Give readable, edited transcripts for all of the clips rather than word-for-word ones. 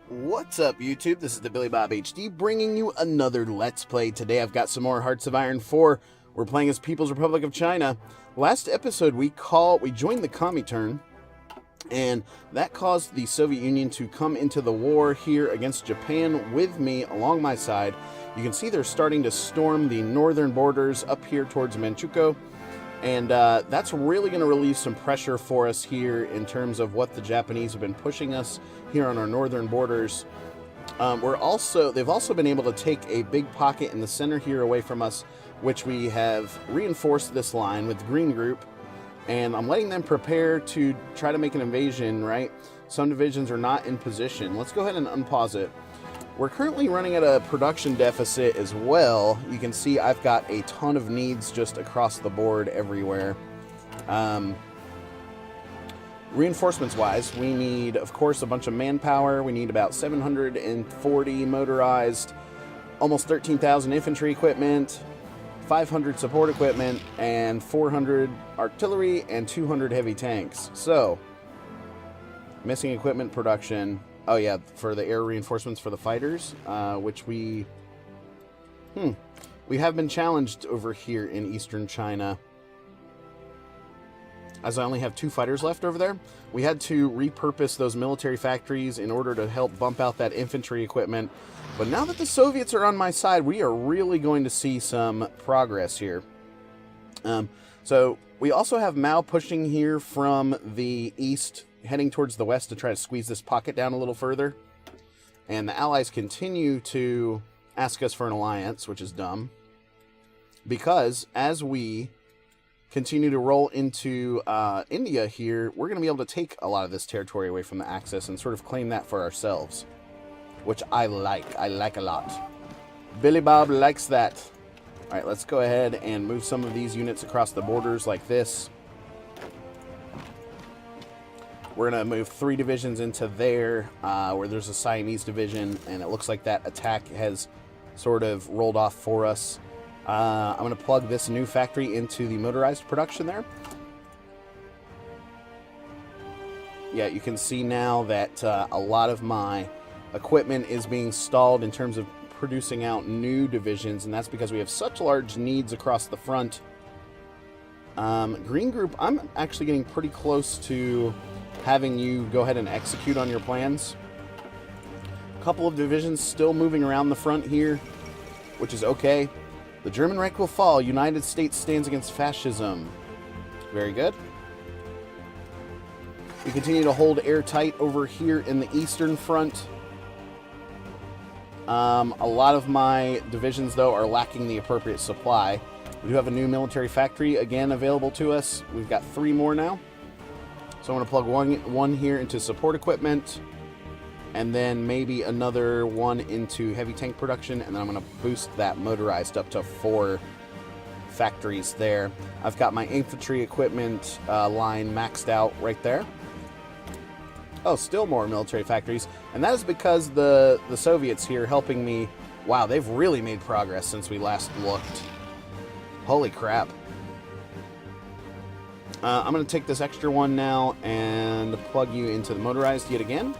What's up, YouTube? This is TheBillyBobHD bringing you another Let's Play. Today I've got some more Hearts of Iron 4. We're playing as People's Republic of China. Last episode we joined the Comintern, and that caused the Soviet Union to come into the war here against Japan with me along my side. You can see they're starting to storm the northern borders up here towards Manchukuo. And that's really going to relieve some pressure for us here in terms of what the Japanese have been pushing us here on our northern borders. They've also been able to take a big pocket in the center here away from us, which we have reinforced this line with the Green Group. And I'm letting them prepare to try to make an invasion, right? Some divisions are not in position. Let's go ahead and unpause it. We're currently running at a production deficit as well. You can see I've got a ton of needs just across the board everywhere. Reinforcements-wise, we need, of course, a bunch of manpower. We need about 740 motorized, almost 13,000 infantry equipment, 500 support equipment, and 400 artillery and 200 heavy tanks. So, missing equipment production. Oh yeah, for the air reinforcements for the fighters, which we have been challenged over here in eastern China. As I only have 2 fighters left over there, we had to repurpose those military factories in order to help bump out that infantry equipment. But now that the Soviets are on my side, we are really going to see some progress here. So we also have Mao pushing here from the east, heading towards the west to try to squeeze this pocket down a little further. And the Allies continue to ask us for an alliance, which is dumb. Because as we continue to roll into India here, we're going to be able to take a lot of this territory away from the Axis and sort of claim that for ourselves. Which I like. I like a lot. Billy Bob likes that. Alright, let's go ahead and move some of these units across the borders like this. We're going to move 3 divisions into there, where there's a Siamese division, and it looks like that attack has sort of rolled off for us. I'm going to plug this new factory into the motorized production there. Yeah, you can see now that a lot of my equipment is being stalled in terms of producing out new divisions, and that's because we have such large needs across the front. Green Group, I'm actually getting pretty close to having you go ahead and execute on your plans. A couple of divisions still moving around the front here, which is okay. The German Reich will fall. United States stands against fascism. Very good. We continue to hold airtight over here in the eastern front. A lot of my divisions, though, are lacking the appropriate supply. We do have a new military factory, again, available to us. We've got 3 more now. So I'm going to plug one here into support equipment, and then maybe another one into heavy tank production, and then I'm going to boost that motorized up to 4 factories there. I've got my infantry equipment line maxed out right there. Oh, still more military factories, and that is because the Soviets here helping me. Wow, they've really made progress since we last looked. Holy crap. I'm going to take this extra one now and plug you into the motorized yet again.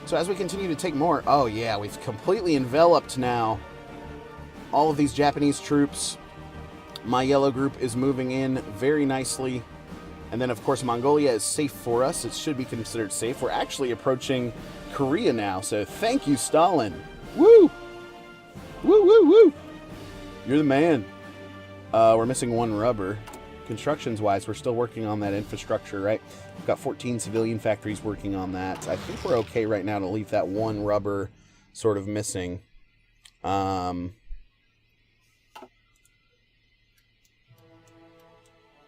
So as we continue to take more... Oh yeah, we've completely enveloped now all of these Japanese troops. My yellow group is moving in very nicely. And then, of course, Mongolia is safe for us. It should be considered safe. We're actually approaching Korea now, so thank you, Stalin. Woo! Woo, woo, woo! You're the man. We're missing 1 rubber. Constructions-wise, we're still working on that infrastructure, right? We've got 14 civilian factories working on that. I think we're okay right now to leave that 1 rubber sort of missing.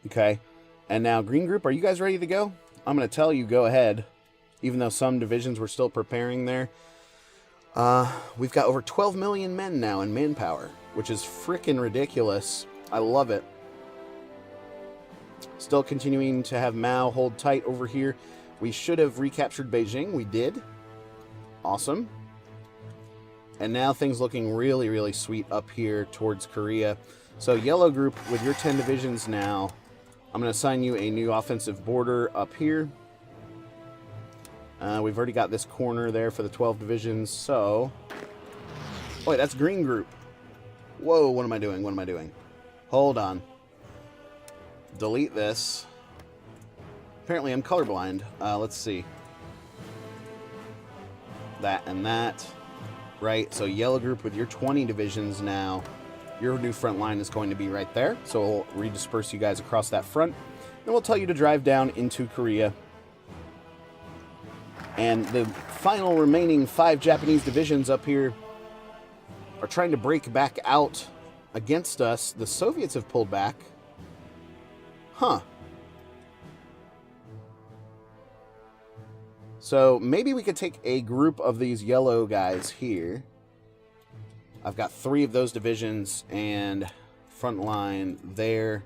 Okay. And now, Green Group, are you guys ready to go? I'm going to tell you, go ahead. Even though some divisions were still preparing there. We've got over 12 million men now in manpower, which is freaking ridiculous. I love it. Still continuing to have Mao hold tight over here. We should have recaptured Beijing. We did. Awesome. And now things looking really, really sweet up here towards Korea. So, Yellow Group, with your 10 divisions now, I'm going to assign you a new offensive border up here. We've already got this corner there for the 12 divisions, so... Oh, wait, that's green group. Whoa, what am I doing? What am I doing? Hold on. Delete this. Apparently I'm colorblind. Let's see. That and that. Right, so yellow group with your 20 divisions now. Your new front line is going to be right there. So we'll redisperse you guys across that front. Then we'll tell you to drive down into Korea. And the final remaining 5 Japanese divisions up here are trying to break back out against us. The Soviets have pulled back. Huh. So maybe we could take a group of these yellow guys here. I've got 3 of those divisions and front line there.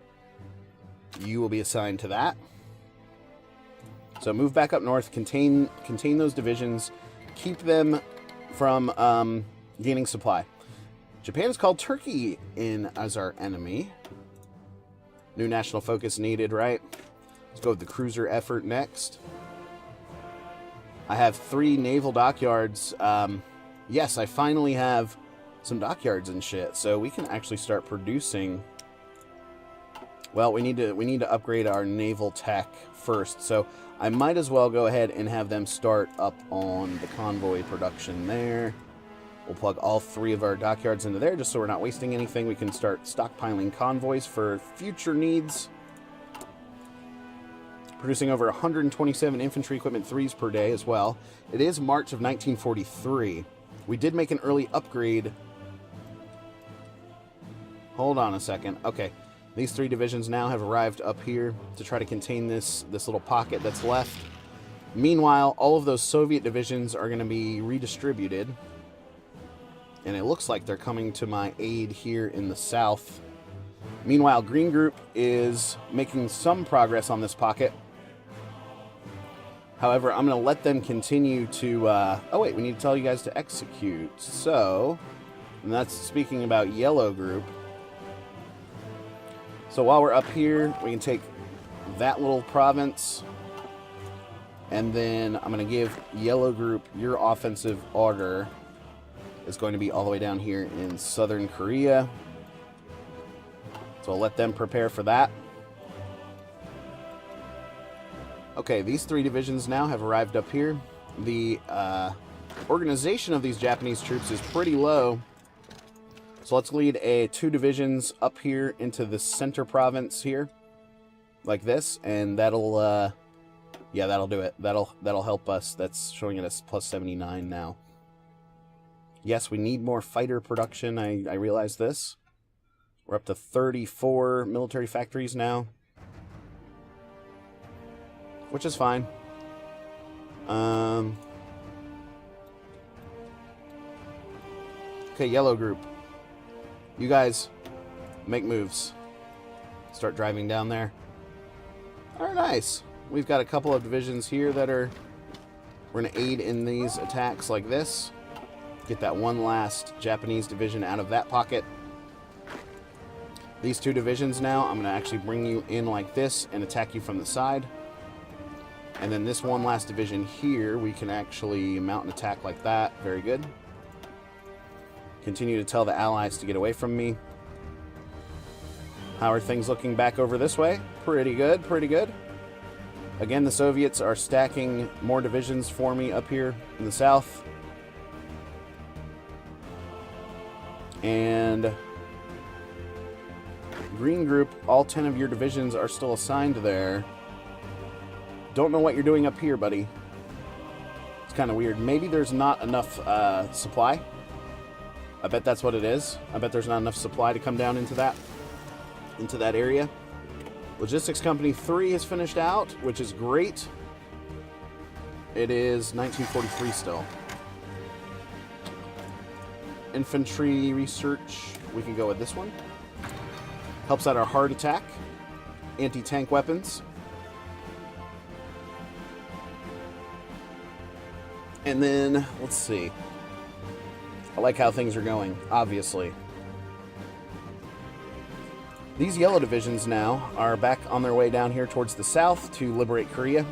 You will be assigned to that. So move back up north, contain those divisions, keep them from gaining supply. Japan has called Turkey in as our enemy. New national focus needed, right? Let's go with the cruiser effort next. I have 3 naval dockyards. Yes, I finally have some dockyards and shit, so we can actually start producing. Well, we need to upgrade our naval tech first, so I might as well go ahead and have them start up on the convoy production there. We'll plug all 3 of our dockyards into there just so we're not wasting anything. We can start stockpiling convoys for future needs. Producing over 127 infantry equipment 3s per day as well. It is March of 1943. We did make an early upgrade. Hold on a second. Okay. These 3 divisions now have arrived up here to try to contain this little pocket that's left. Meanwhile, all of those Soviet divisions are going to be redistributed. And it looks like they're coming to my aid here in the south. Meanwhile, Green Group is making some progress on this pocket. However, I'm going to let them continue to... oh, wait, we need to tell you guys to execute. So, and that's speaking about Yellow Group. So while we're up here, we can take that little province. And then I'm going to give Yellow Group your offensive order. Is going to be all the way down here in southern Korea. So I'll let them prepare for that. Okay, these 3 divisions now have arrived up here. The organization of these Japanese troops is pretty low. So let's lead 2 divisions up here into the center province here. Like this. And that'll, yeah, that'll do it. That'll help us. That's showing it as plus 79 now. Yes, we need more fighter production. I realize this. We're up to 34 military factories now. Which is fine. Okay, Yellow Group. You guys make moves. Start driving down there. Alright, nice. We've got a couple of divisions here that are... We're going to aid in these attacks like this. Get that one last Japanese division out of that pocket. These 2 divisions now, I'm going to actually bring you in like this and attack you from the side. And then this one last division here, we can actually mount an attack like that. Very good. Continue to tell the allies to get away from me. How are things looking back over this way? Pretty good, pretty good. Again, the Soviets are stacking more divisions for me up here in the south. And Green Group, all 10 of your divisions are still assigned there. Don't know what you're doing up here, buddy. It's kind of weird. Maybe there's not enough supply. I bet that's what it is. I bet there's not enough supply to come down into that area. Logistics Company 3 has finished out, which is great. It is 1943 still. Infantry research, we can go with this one. Helps out our hard attack. Anti-tank weapons. And then, let's see. I like how things are going, obviously. These yellow divisions now are back on their way down here towards the south to liberate Korea.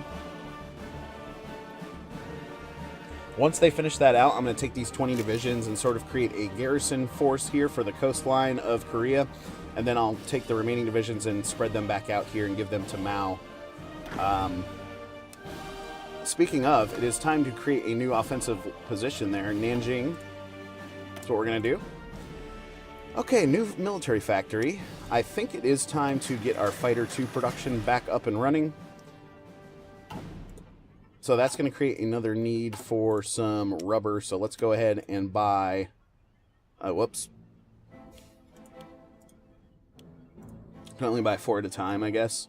Once they finish that out, I'm going to take these 20 divisions and sort of create a garrison force here for the coastline of Korea. And then I'll take the remaining divisions and spread them back out here and give them to Mao. Speaking of, it is time to create a new offensive position there. Nanjing. That's what we're going to do. Okay, new military factory. I think it is time to get our Fighter II production back up and running. So that's going to create another need for some rubber. So let's go ahead and buy... whoops. Can only buy 4 at a time, I guess.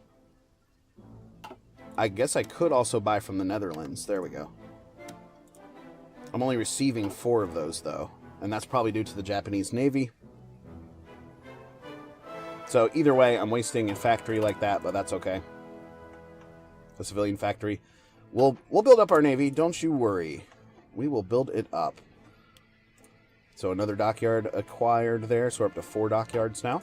I guess I could also buy from the Netherlands. There we go. I'm only receiving 4 of those, though. And that's probably due to the Japanese Navy. So either way, I'm wasting a factory like that, but that's okay. A civilian factory. We'll build up our Navy. Don't you worry. We will build it up. So another dockyard acquired there. So we're up to 4 dockyards now.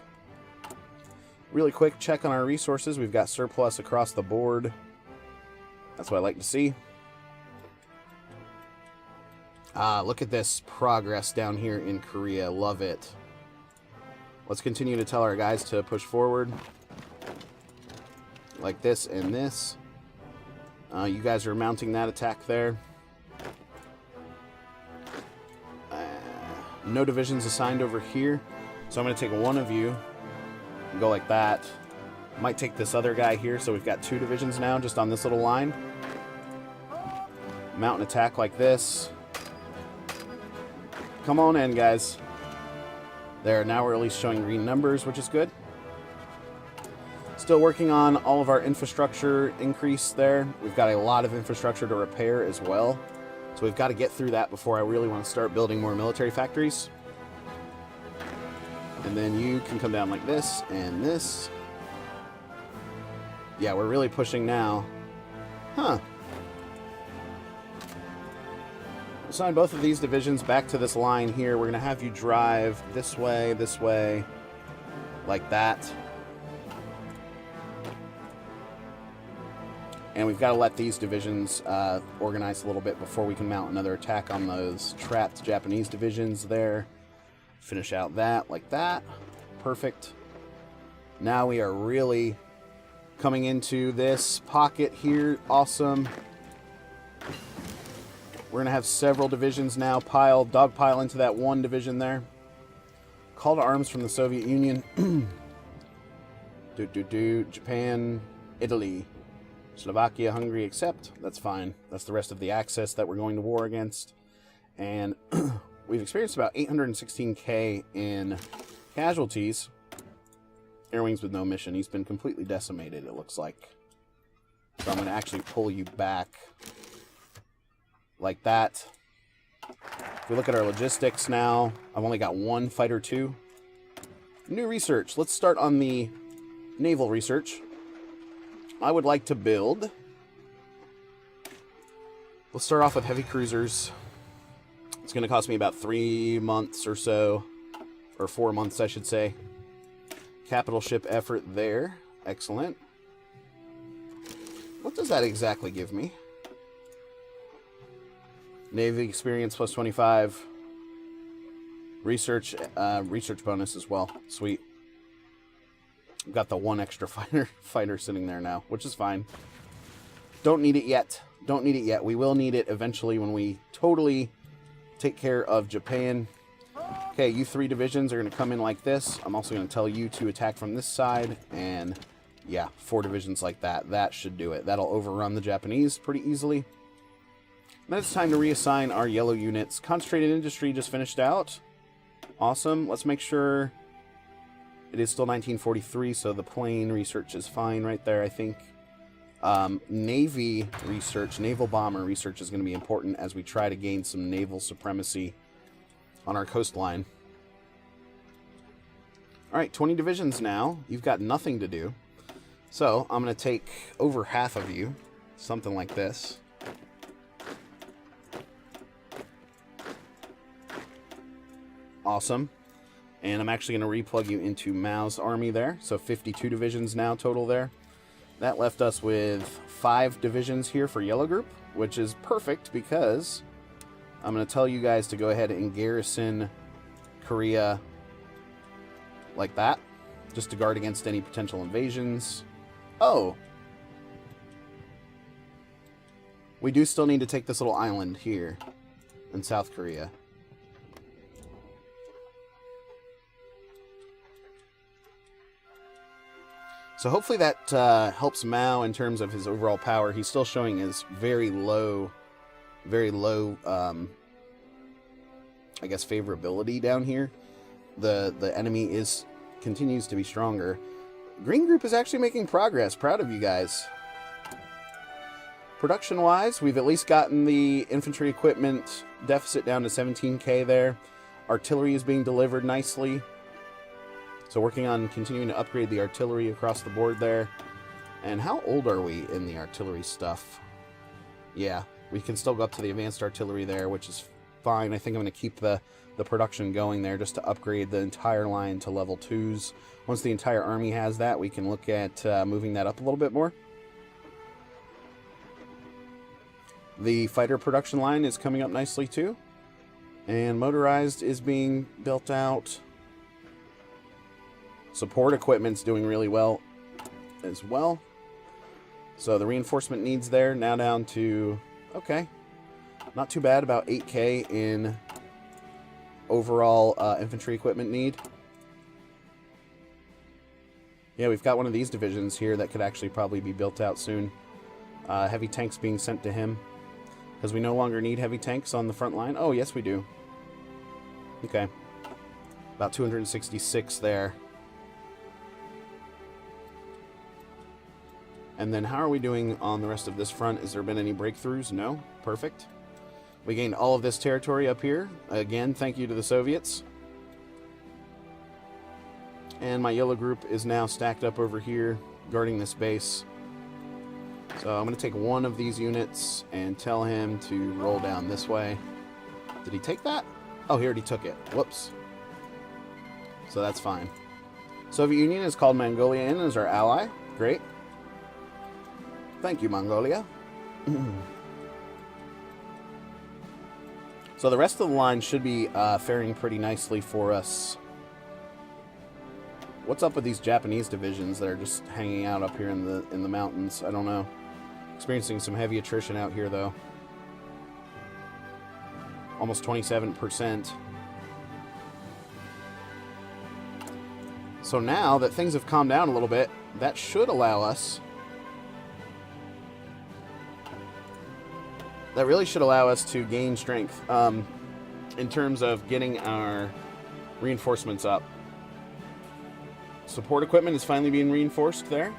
Really quick check on our resources. We've got surplus across the board. That's what I like to see. Look at this progress down here in Korea. Love it. Let's continue to tell our guys to push forward. Like this and this. You guys are mounting that attack there. No divisions assigned over here. So I'm going to take one of you and go like that. Might take this other guy here. So we've got 2 divisions now just on this little line. Mount an attack like this. Come on in, guys. There, now we're at least showing green numbers, which is good. Still working on all of our infrastructure increase there. We've got a lot of infrastructure to repair as well. So we've got to get through that before I really want to start building more military factories. And then you can come down like this and this. Yeah, we're really pushing now. Huh. Assign both of these divisions back to this line here. We're going to have you drive this way, like that. And we've got to let these divisions organize a little bit before we can mount another attack on those trapped Japanese divisions there. Finish out that like that. Perfect. Now we are really coming into this pocket here. Awesome. We're going to have several divisions now dogpile into that one division there. Call to arms from the Soviet Union. Japan, Italy, Slovakia, Hungary, accept. That's fine. That's the rest of the Axis that we're going to war against. And we've experienced about 816k in casualties. Airwings with no mission. He's been completely decimated, it looks like. So I'm going to actually pull you back like that. If we look at our logistics now, I've only got 1 Fighter II. New research. Let's start on the naval research. I would like to build... We'll start off with heavy cruisers. It's going to cost me about 3 months or so. Or 4 months, I should say. Capital ship effort there. Excellent. What does that exactly give me? Navy experience plus 25. Research bonus as well. Sweet. Got the 1 extra fighter sitting there now, which is fine. Don't need it yet. Don't need it yet. We will need it eventually when we totally take care of Japan. Okay, you 3 divisions are going to come in like this. I'm also going to tell you to attack from this side. And yeah, 4 divisions like that. That should do it. That'll overrun the Japanese pretty easily. Then it's time to reassign our yellow units. Concentrated industry just finished out. Awesome. Let's make sure it is still 1943, so the plane research is fine right there, I think. Navy research, naval bomber research is going to be important as we try to gain some naval supremacy on our coastline. Alright, 20 divisions now. You've got nothing to do. So, I'm going to take over half of you. Something like this. Awesome. And I'm actually going to replug you into Mao's army there. So 52 divisions now total there. That left us with 5 divisions here for Yellow Group, which is perfect because I'm going to tell you guys to go ahead and garrison Korea like that, just to guard against any potential invasions. Oh! We do still need to take this little island here in South Korea. So hopefully that helps Mao in terms of his overall power. He's still showing his very low, I guess, favorability down here. The enemy continues to be stronger. Green Group is actually making progress. Proud of you guys. Production-wise, we've at least gotten the infantry equipment deficit down to 17K there. Artillery is being delivered nicely. So working on continuing to upgrade the artillery across the board there. And how old are we in the artillery stuff? Yeah, we can still go up to the advanced artillery there, which is fine. I think I'm going to keep the production going there just to upgrade the entire line to level 2s. Once the entire army has that, we can look at moving that up a little bit more. The fighter production line is coming up nicely too. And motorized is being built out. Support equipment's doing really well as well. So the reinforcement needs there now down to, okay, not too bad, about 8K in overall infantry equipment need. Yeah, we've got one of these divisions here that could actually probably be built out soon. Heavy tanks being sent to him. Because we no longer need heavy tanks on the front line. Oh, yes, we do. Okay. About 266 there. And then how are we doing on the rest of this front? Has there been any breakthroughs? No? Perfect. We gained all of this territory up here. Again, thank you to the Soviets. And my yellow group is now stacked up over here, guarding this base. So I'm going to take one of these units and tell him to roll down this way. Did he take that? Oh, he already took it. Whoops. So that's fine. Soviet Union has called Mongolia in as our ally. Great. Thank you, Mongolia. So the rest of the line should be faring pretty nicely for us. What's up with these Japanese divisions that are just hanging out up here in the mountains? I don't know. Experiencing some heavy attrition out here, though. Almost 27%. So now that things have calmed down a little bit, that should allow us... That really should allow us to gain strength in terms of getting our reinforcements up. Support equipment is finally being reinforced there.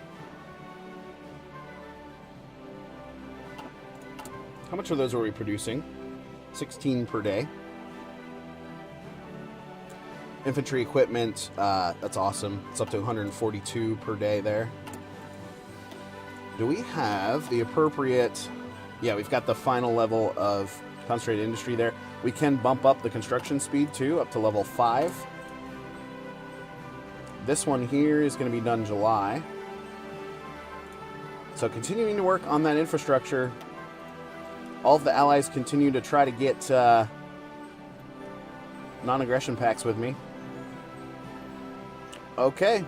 How much of those are we producing? 16 per day. Infantry equipment, that's awesome. It's up to 142 per day there. Do we have the appropriate... Yeah, we've got the final level of concentrated industry there. We can bump up the construction speed, too, up to level 5. This one here is going to be done July. So continuing to work on that infrastructure. All of the allies continue to try to get non-aggression pacts with me. Okay.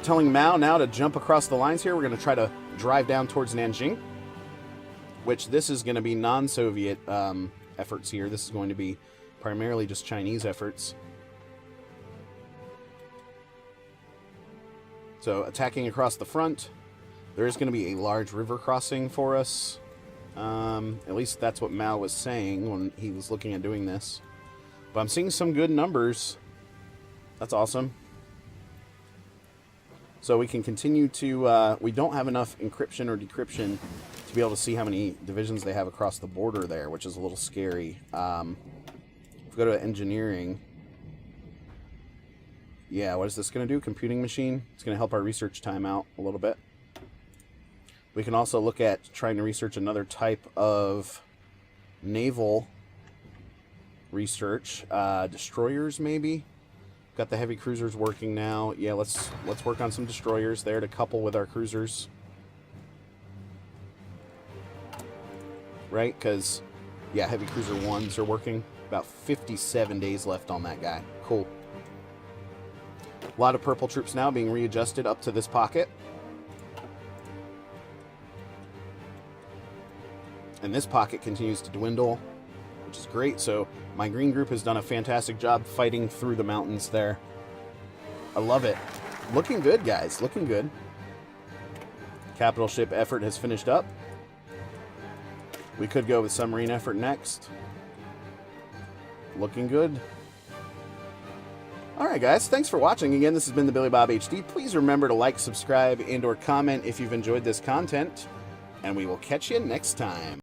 Telling Mao now to jump across the lines here. We're going to try to drive down towards Nanjing, which this is going to be non-Soviet efforts here. This is going to be primarily just Chinese efforts. So attacking across the front, there is going to be a large river crossing for us. At least that's what Mao was saying when he was looking at doing this. But I'm seeing some good numbers. That's awesome. So we can continue to... we don't have enough encryption or decryption to be able to see how many divisions they have across the border there, which is a little scary. If we go to engineering... Yeah, what is this going to do? Computing machine. It's going to help our research time out a little bit. We can also look at trying to research another type of naval research. Destroyers, maybe? Got the heavy cruisers working now. Yeah, let's work on some destroyers there to couple with our cruisers. right? Because, yeah, heavy cruiser 1s are working. About 57 days left on that guy. Cool. A lot of purple troops now being readjusted up to this pocket. And this pocket continues to dwindle, which is great. So my green group has done a fantastic job fighting through the mountains there. I love it. Looking good, guys. Looking good. Capital ship effort has finished up. We could go with submarine effort next. Looking good. Alright guys, thanks for watching. Again, this has been the Billy Bob HD. Please remember to like, subscribe, and or comment if you've enjoyed this content. And we will catch you next time.